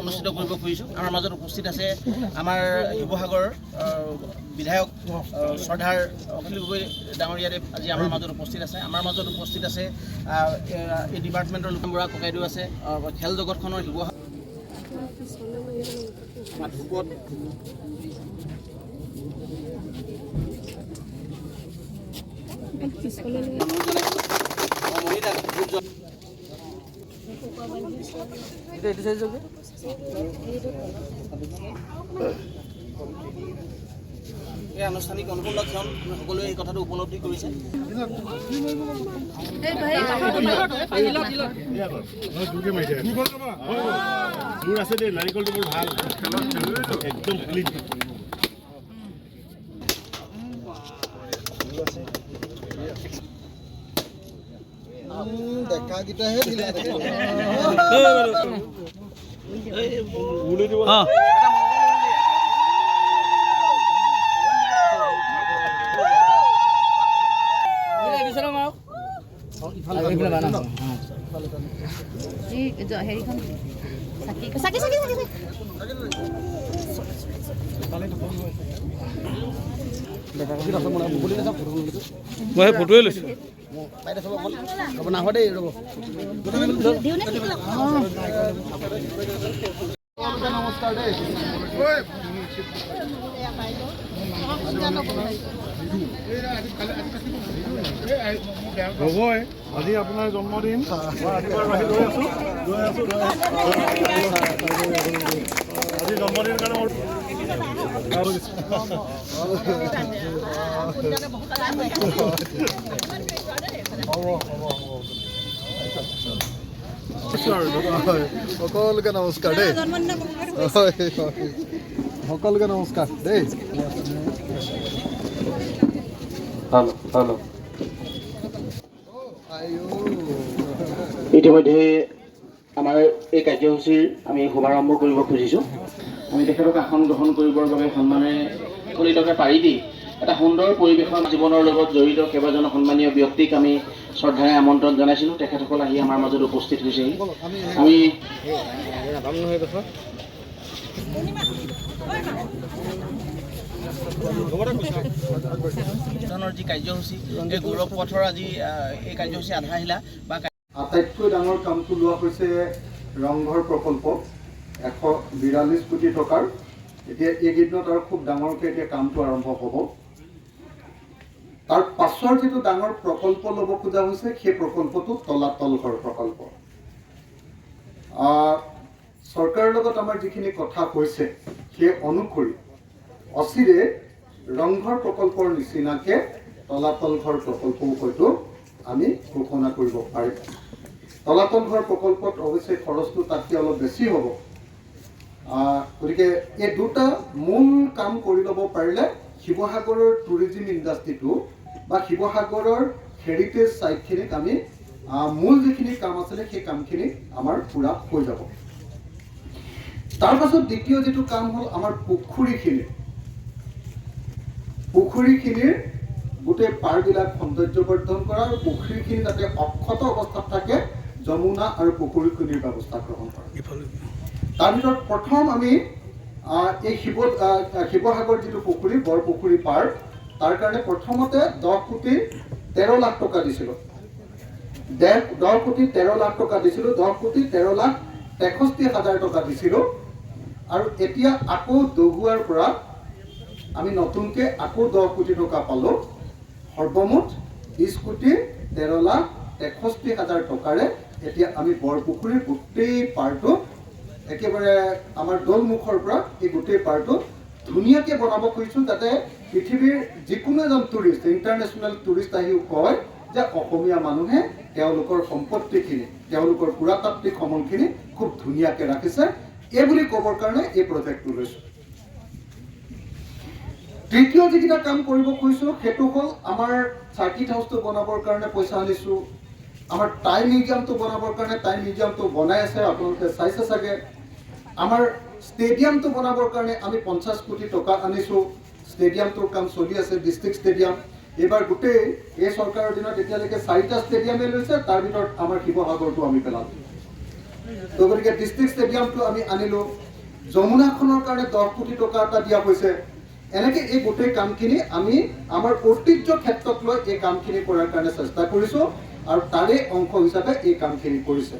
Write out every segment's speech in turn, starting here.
অনুষ্ঠিত কৰিব খুজিছোঁ। আমাৰ মাজত উপস্থিত আছে আমাৰ শিৱসাগৰৰ বিধায়ক শ্ৰদ্ধাৰ অখিল গগৈ ডাঙৰীয়াদেৱ আজি আমাৰ মাজত উপস্থিত আছে। আমাৰ মাজত উপস্থিত আছে এই ডিপাৰ্টমেণ্টৰ লুকুম বৰা ককাইদেউ আছে, খেল জগতখনৰ শিৱসাগৰ এই আনুষ্ঠানিক অনুকূলক্ষণ সকলোৱে এই কথাটো উপলব্ধি কৰিছে। নাৰিকলটো বৰ ভাল একদম দেখাকেইটাহে মই ফটোৱে লৈছোঁ। নাহো দেই ৰ'ব। নমস্কাৰ দেই। হ'বই আজি আপোনাৰ জন্মদিন আজি জন্মদিনৰ কাৰণে সকলোকে নমস্কাৰ দেই, সকলোকে নমস্কাৰ দেই। ইতিমধ্যে আমাৰ এই কাৰ্যসূচীৰ আমি শুভাৰম্ভ কৰিব খুজিছোঁ। আমি তেখেতক আসন গ্ৰহণ কৰিবৰ বাবে সন্মানেৰে সকলোকে পাৰি দি এটা সুন্দৰ পৰিৱেশন জীৱনৰ লগত জড়িত কেইবাজন সন্মানীয় ব্যক্তিক আমি শ্ৰদ্ধাৰে আমন্ত্ৰণ জনাইছিলোঁ। তেখেতসকল আহি আমাৰ মাজত উপস্থিত হৈছেহি। আমি ধৰণৰ যি কাৰ্যসূচী এই গৌৰৱ পথৰ আজি এই কাৰ্যসূচী আধাৰশিলা বা আটাইতকৈ ডাঙৰ কামটো লোৱা হৈছে ৰংঘৰ প্ৰকল্প 142 কোটি টকাৰ। এতিয়া এইকেইদিনত আৰু খুব ডাঙৰকৈ এতিয়া কামটো আৰম্ভ হ'ব। তাৰ পাছৰ যিটো ডাঙৰ প্ৰকল্প ল'ব খোজা হৈছে সেই প্ৰকল্পটো তলাতল ঘৰ প্ৰকল্প। চৰকাৰৰ লগত আমাৰ যিখিনি কথা হৈছে সেই অনুসৰি অচিৰে ৰংঘৰ প্ৰকল্পৰ নিচিনাকৈ তলাতল ঘৰ প্ৰকল্পও হয়তো আমি ঘোষণা কৰিব পাৰিম। তলাতল ঘৰ প্ৰকল্পত অৱশ্যে খৰচটো তাতকৈ অলপ বেছি হ'ব। গতিকে এই দুটা মূল কাম কৰি ল'ব পাৰিলে শিৱসাগৰৰ টুৰিজিম ইণ্ডাষ্ট্ৰিটো বা শিৱসাগৰৰ হেৰিটেজ চাইটখিনিক আমি মূল যিখিনি কাম আছিলে সেই কামখিনি আমাৰ পূৰা হৈ যাব। তাৰ পাছত দ্বিতীয় যিটো কাম হ'ল আমাৰ পুখুৰীখিনিৰ গোটেই পাৰবিলাক সৌন্দৰ্যবৰ্ধন কৰা আৰু পুখুৰীখিনি যাতে অক্ষত অৱস্থাত থাকে যমুনা আৰু পুখুৰীখিনিৰ ব্যৱস্থা গ্ৰহণ কৰা। তাৰ ভিতৰত প্ৰথম আমি এই শিৱসাগৰ যিটো পুখুৰী বৰপুখুৰী পাৰ তাৰ কাৰণে প্ৰথমতে 10 কোটি 13 লাখ টকা দিছিলোঁ। 10 কোটি 13 লাখ টকা দিছিলোঁ, 10 কোটি 13 লাখ 63,000 টকা দিছিলোঁ। আৰু এতিয়া আকৌ দগুৱাৰ পৰা আমি নতুনকৈ আকৌ 10 কোটি টকা পালোঁ। সৰ্বমুঠ 20 কোটি 13 লাখ 63,000 টকাৰে এতিয়া আমি বৰপুখুৰীৰ গোটেই পাৰটো একেবাৰে আমাৰ দলমুখৰ পৰা এই গোটেই পাৰটো ধুনীয়াকৈ বনাব খুজিছোঁ, যাতে পৃথিৱীৰ যিকোনো এজন টুৰিষ্ট, ইণ্টাৰনেশ্যনেল টুৰিষ্ট আহিও কয় যে অসমীয়া মানুহে তেওঁলোকৰ সম্পত্তিখিনি, তেওঁলোকৰ পুৰাতাত্ত্বিক সমলখিনি খুব ধুনীয়াকৈ ৰাখিছে। এই বুলি ক'বৰ কাৰণে এই প্ৰজেক্টটো লৈছোঁ। তৃতীয় যিকেইটা কাম কৰিব খুজিছোঁ সেইটো হ'ল আমাৰ চাৰ্কিট হাউচটো বনাবৰ কাৰণে পইচা আনিছোঁ। আমাৰ টাই মিউজিয়ামটো বনাবৰ কাৰণে টাই মিউজিয়ামটো বনাই আছে, আপোনালোকে চাইছে চাগে। আমাৰ ষ্টেডিয়ামটো বনাবৰ কাৰণে আমি 50 কোটি টকা আনিছোঁ। ষ্টেডিয়ামটোৰ কাম চলি আছে, ডিষ্ট্ৰিক্ট ষ্টেডিয়াম। এইবাৰ গোটেই এই চৰকাৰৰ দিনত এতিয়ালৈকে 4টা ষ্টেডিয়ামে লৈছে, তাৰ ভিতৰত আমাৰ শিৱসাগৰটো আমি পেলালোঁ। তো গতিকে ডিষ্ট্ৰিক্ট ষ্টেডিয়ামটো আমি আনিলোঁ, যমুনাখনৰ কাৰণে 10 কোটি টকা এটা দিয়া হৈছে। এনেকৈ এই গোটেই কামখিনি আমি আমাৰ ঐতিহ্য ক্ষেত্ৰক লৈ এই কামখিনি কৰাৰ কাৰণে চেষ্টা কৰিছোঁ আৰু তাৰে অংশ হিচাপে এই কামখিনি কৰিছে।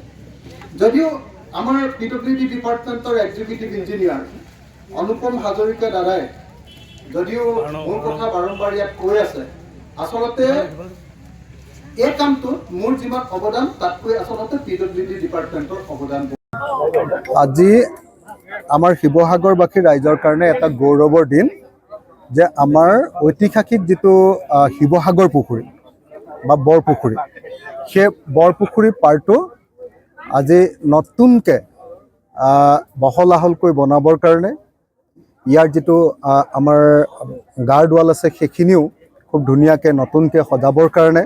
যদিও আমাৰ PWD ডিপাৰ্টমেণ্টৰ এক্সিকিউটিভ ইঞ্জিনিয়াৰ অনুপম হাজৰিকা দাদাই যদিও মোৰ কথা বাৰম্বাৰ ইয়াত কৈ আছে, আচলতে এই কামটোত মোৰ যিমান অৱদান তাতকৈ আচলতে PWD ডিপাৰ্টমেণ্টৰ অৱদান। আজি আমাৰ শিৱসাগৰবাসী ৰাইজৰ কাৰণে এটা গৌৰৱৰ দিন যে আমাৰ ঐতিহাসিক যিটো শিৱসাগৰ পুখুৰী বা বৰপুখুৰী, সেই বৰপুখুৰী পাৰটো আজি নতুনকৈ বহল আহলকৈ বনাবৰ কাৰণে ইয়াৰ যিটো আমাৰ গাৰ্ড ৱাল আছে সেইখিনিও খুব ধুনীয়াকৈ নতুনকৈ সজাবৰ কাৰণে,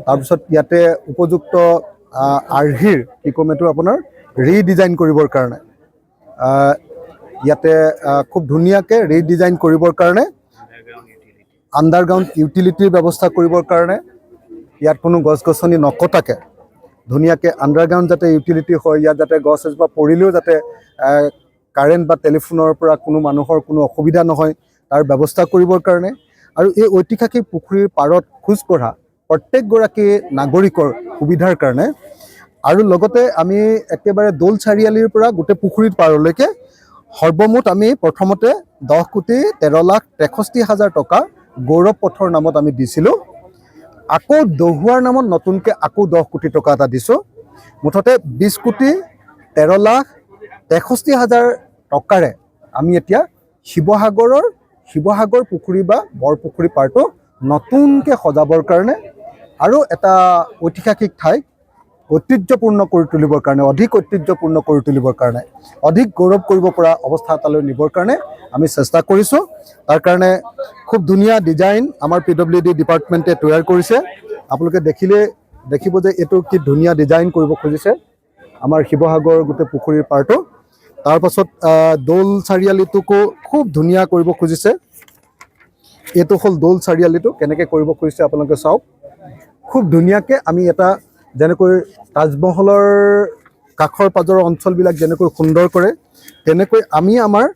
তাৰপিছত ইয়াতে উপযুক্ত আৰ্হিৰ কি ক'ম এইটো আপোনাৰ ৰিডিজাইন কৰিবৰ কাৰণে, ইয়াতে খুব ধুনীয়াকৈ ৰিডিজাইন কৰিবৰ কাৰণে, আণ্ডাৰগ্ৰাউণ্ড ইউটিলিটিৰ ব্যৱস্থা কৰিবৰ কাৰণে, ইয়াত কোনো গছ গছনি নকটাকৈ ধুনীয়াকৈ আণ্ডাৰগ্ৰাউণ্ড যাতে ইউটিলিটি হয়, ইয়াত যাতে গছ এজোপা পৰিলেও যাতে কাৰেণ্ট বা টেলিফোনৰ পৰা কোনো মানুহৰ কোনো অসুবিধা নহয় তাৰ ব্যৱস্থা কৰিবৰ কাৰণে, আৰু এই ঐতিহাসিক পুখুৰীৰ পাৰত খোজ কঢ়া প্ৰত্যেকগৰাকী নাগৰিকৰ সুবিধাৰ কাৰণে, আৰু লগতে আমি একেবাৰে দৌল চাৰিআলিৰ পৰা গোটেই পুখুৰীৰ পাৰলৈকে সৰ্বমুঠ আমি প্ৰথমতে 10,13,63,000 টকা গৌৰৱ পথৰ নামত আমি দিছিলোঁ। আকৌ দহুৱাৰ নামত নতুনকৈ আকৌ 10 কোটি টকা এটা দিছোঁ। মুঠতে 20,13,63,000 টকাৰে আমি এতিয়া শিৱসাগৰ পুখুৰী বা বৰপুখুৰী পাৰটো নতুনকৈ সজাবৰ কাৰণে আৰু এটা ঐতিহাসিক ঠাই ঐতিহ্যপূৰ্ণ কৰি তুলিবৰ কাৰণে, অধিক ঐতিহ্যপূৰ্ণ কৰি তুলিবৰ কাৰণে, অধিক গৌৰৱ কৰিব পৰা অৱস্থা এটালৈ নিবৰ কাৰণে আমি চেষ্টা কৰিছোঁ। তাৰ কাৰণে খুব ধুনীয়া ডিজাইন আমাৰ PWD ডিপাৰ্টমেণ্টে তৈয়াৰ কৰিছে। আপোনালোকে দেখিব যে এইটো কি ধুনীয়া ডিজাইন কৰিব খুজিছে আমাৰ শিৱসাগৰ গোটেই পুখুৰীৰ পাৰটো। তাৰপাছত দৌল চাৰিআলিটোকো খুব ধুনীয়া কৰিব খুজিছে। এইটো হ'ল দৌল চাৰিআলিটো, কেনেকৈ কৰিব খুজিছে আপোনালোকে চাওক। খুব ধুনীয়াকৈ আমি এটা যেনেকৈ তাজমহলৰ কাষৰ পাজৰৰ অঞ্চলবিলাক যেনেকৈ সুন্দৰ কৰে, তেনেকৈ আমি আমাৰ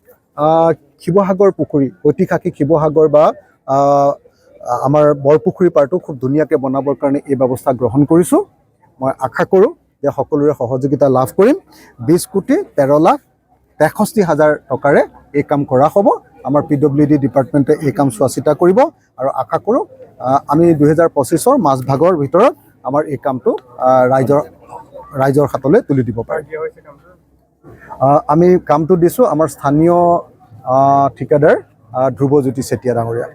শিৱসাগৰ পুখুৰী, ঐতিহাসিক শিৱসাগৰ বা আমাৰ বৰপুখুৰী পাৰটো খুব ধুনীয়াকৈ বনাবৰ কাৰণে এই ব্যৱস্থা গ্ৰহণ কৰিছোঁ। মই আশা কৰোঁ যে সকলোৰে সহযোগিতা লাভ কৰিম। 20,13,63,000 টকাৰে এই কাম কৰা হ'ব। আমাৰ PWD ডিপাৰ্টমেণ্টে এই কাম চোৱা চিতা কৰিব আৰু আশা কৰোঁ আমি 2025ৰ মাজভাগৰ ভিতৰত আমাৰ এই কামটো ৰাইজৰ হাতলৈ তুলি দিব পাৰিম। আমি কামটো দিছোঁ আমাৰ স্থানীয় ঠিকাদাৰ ধ্ৰুৱজ্যোতি চেতিয়া ডাঙৰীয়া।